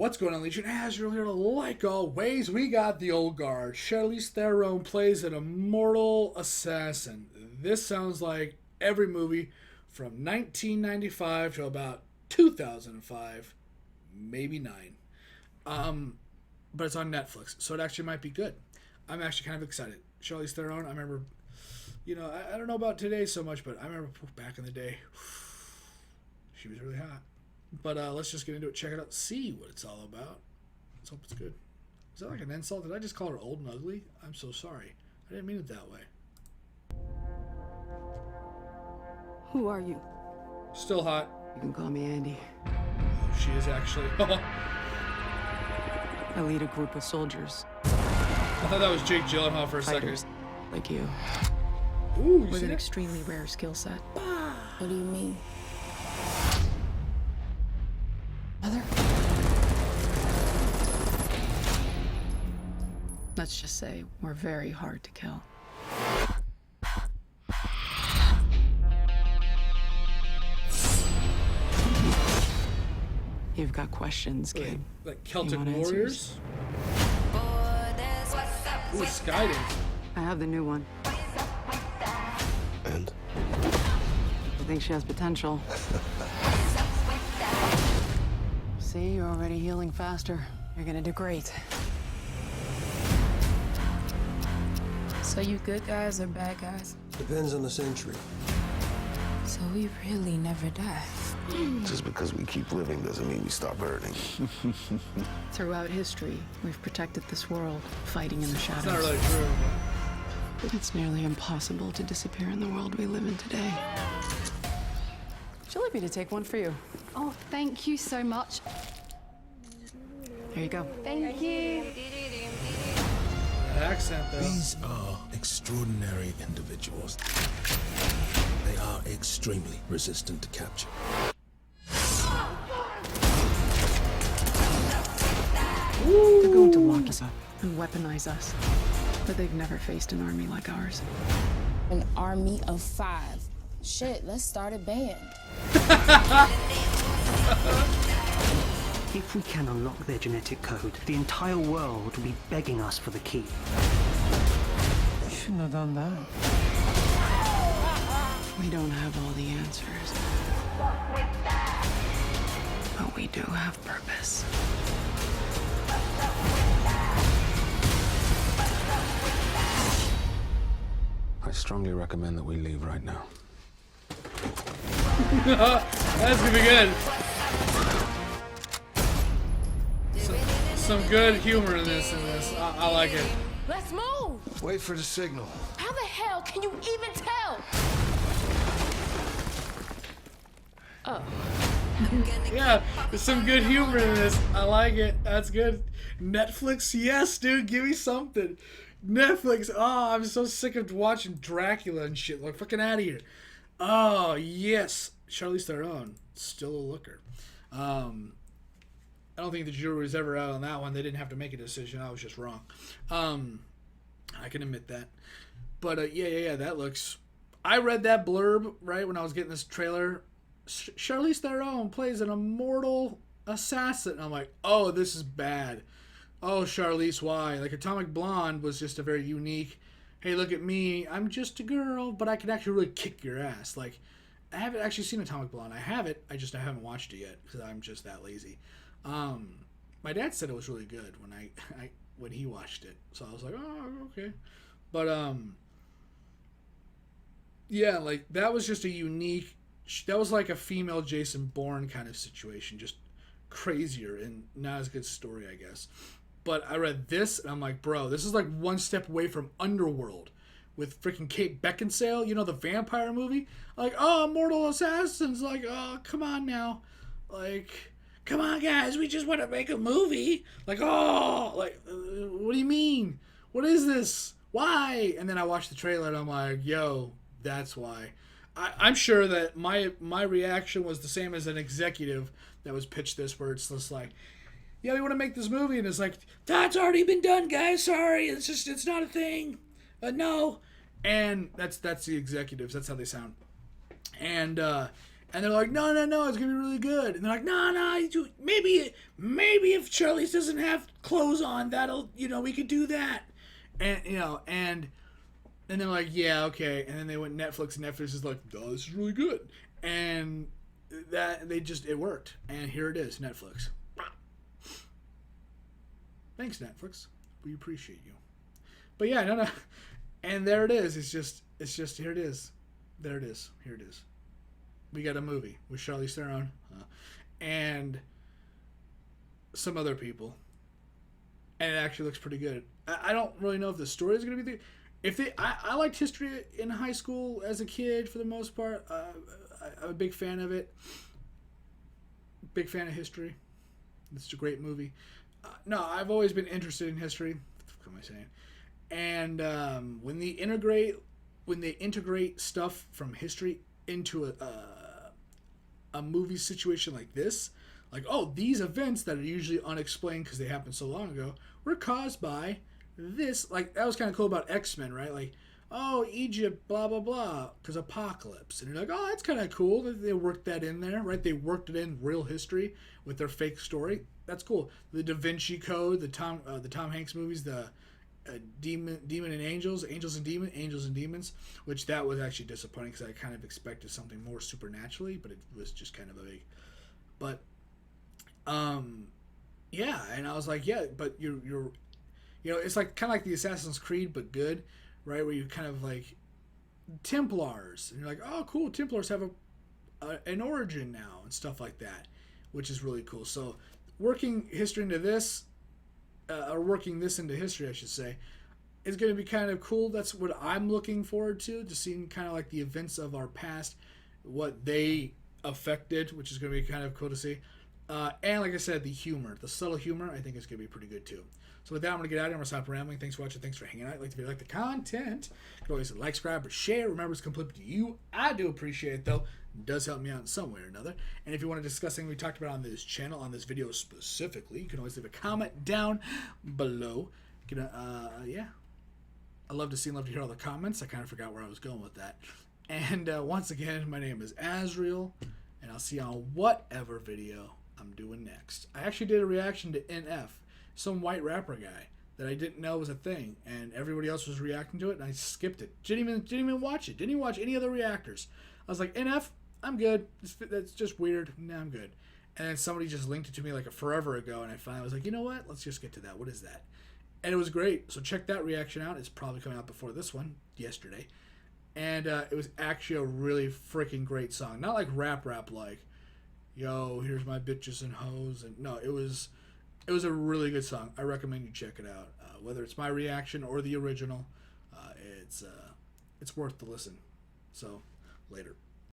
What's going on, Legion? As you're here, like always, we got the old guard. Charlize Theron plays an immortal assassin. This sounds like every movie from 1995 to about 2005, maybe 9. But it's on Netflix, so it actually might be good. I'm actually kind of excited. Charlize Theron, I remember, I don't know about today so much, but I remember back in the day, she was really hot. But let's just get into it, check it out, see what it's all about. Let's hope it's good. Is that like an insult? Did I just call her old and ugly? I'm so sorry. I didn't mean it that way. Who are you? Still hot. You can call me Andy. Oh, she is actually. I lead a group of soldiers. I thought that was Jake Gyllenhaal for a Fighters, second. like you. Ooh, you With see an that? extremely rare skill set. What do you mean? Mother? Let's just say we're very hard to kill. You've got questions, kid. Like Celtic You want Warriors? Ooh, Skydance. I have the new one. And? I think she has potential. See, you're already healing faster. You're gonna do great. So you good guys or bad guys? Depends on the century. So we really never die. Just because we keep living doesn't mean we stop hurting. Throughout history, we've protected this world, fighting in the shadows. It's not really true. It's nearly impossible to disappear in the world we live in today. Would you like me to take one for you? Oh, thank you so much. Here you go. Thank you. That accent, though. These are extraordinary individuals. They are extremely resistant to capture. They're going to lock us up and weaponize us. But they've never faced an army like ours. An army of 5. Shit, let's start a band. If we can unlock their genetic code, the entire world will be begging us for the key. You shouldn't have done that. We don't have all the answers. But we do have purpose. I strongly recommend that we leave right now. That's gonna be good. Some good humor in this. I like it. Let's move! Wait for the signal. How the hell can you even tell? Yeah, there's some good humor in this. I like it. That's good. Netflix, yes, dude, give me something. Netflix, oh, I'm so sick of watching Dracula and shit. Like, fucking out of here. Oh, yes. Charlize Theron, still a looker. I don't think the jury was ever out on that one. They didn't have to make a decision. I was just wrong. I can admit that. But, yeah, that looks... I read that blurb, right, when I was getting this trailer. Charlize Theron plays an immortal assassin. And I'm like, oh, this is bad. Oh, Charlize, why? Like, Atomic Blonde was just a very unique, hey, look at me, I'm just a girl, but I can actually really kick your ass. Like, I haven't actually seen Atomic Blonde. I have it, I haven't watched it yet, because I'm just that lazy. My dad said it was really good when he watched it, so I was like, oh, okay. But, yeah, like, that was just a unique, that was like a female Jason Bourne kind of situation, just crazier and not as good story, I guess. But I read this, and I'm like, bro, this is like one step away from Underworld with freaking Kate Beckinsale, the vampire movie. Like, oh, Immortal Assassins. Like, oh, come on now. Like, come on, guys, we just want to make a movie. Like, oh, like, what do you mean? What is this? Why? And then I watched the trailer, and I'm like, yo, that's why. I'm sure that my reaction was the same as an executive that was pitched this, where it's just like, yeah, we want to make this movie, and it's like, that's already been done, guys. Sorry, it's not a thing. No, and that's the executives. That's how they sound. And And they're like, no, it's gonna be really good. And they're like, no, maybe if Charlize doesn't have clothes on, that'll, we could do that. And and they're like, yeah, okay. And then they went Netflix, and Netflix is like, oh, this is really good. And it worked. And here it is, Netflix. Thanks, Netflix. We appreciate you. But yeah, no. And there it is. It's just here it is. There it is. Here it is. We got a movie with Charlize Theron and some other people, and it actually looks pretty good. I don't really know if the story is going to be I liked history in high school as a kid for the most part. I'm a big fan of it. Big fan of history. It's a great movie. No, I've always been interested in history. What am I saying? And when they integrate stuff from history into a movie situation like this, like, oh, these events that are usually unexplained because they happened so long ago were caused by this. Like, that was kind of cool about X-Men, right? Like, oh, Egypt, blah, blah, blah, because apocalypse. And you're like, oh, that's kind of cool that they worked that in there, right? They worked it in real history with their fake story. That's cool. The Da Vinci Code, the Tom Hanks movies, the Demon and Angels, Angels and Demons, which that was actually disappointing because I kind of expected something more supernaturally, but it was just kind of a big. But, yeah, and I was like, yeah, but you're it's like kind of like the Assassin's Creed, but good, right? Where you kind of like Templars, and you're like, oh, cool, Templars have an origin now and stuff like that, which is really cool. So working history into this. Or working this into history, I should say, is going to be kind of cool. That's what I'm looking forward to seeing kind of like the events of our past, what they affected, which is going to be kind of cool to see. And like I said, the subtle humor, I think is going to be pretty good too. So with that, I'm going to get out of here. I'm going to stop rambling. Thanks for watching. Thanks for hanging out. Like the video, like the content. You can always like, subscribe, or share. Remember, it's completely to you. I do appreciate it, though. It does help me out in some way or another. And if you want to discuss anything we talked about on this channel, on this video specifically, you can always leave a comment down below. Yeah. I love to see and love to hear all the comments. I kind of forgot where I was going with that. And once again, my name is Azriel, and I'll see you on whatever video I'm doing next. I actually did a reaction to NF, some white rapper guy that I didn't know was a thing, and everybody else was reacting to it, and I skipped it. Didn't even watch it. Didn't even watch any other reactors. I was like, NF, I'm good. That's just weird. Nah, I'm good. And then somebody just linked it to me like forever ago, and I finally was like, you know what? Let's just get to that. What is that? And it was great. So check that reaction out. It's probably coming out before this one, yesterday. And it was actually a really freaking great song. Not like rap like, yo, here's my bitches and hoes. And no, it was a really good song. I recommend you check it out. Whether it's my reaction or the original, it's worth the listen. So, later.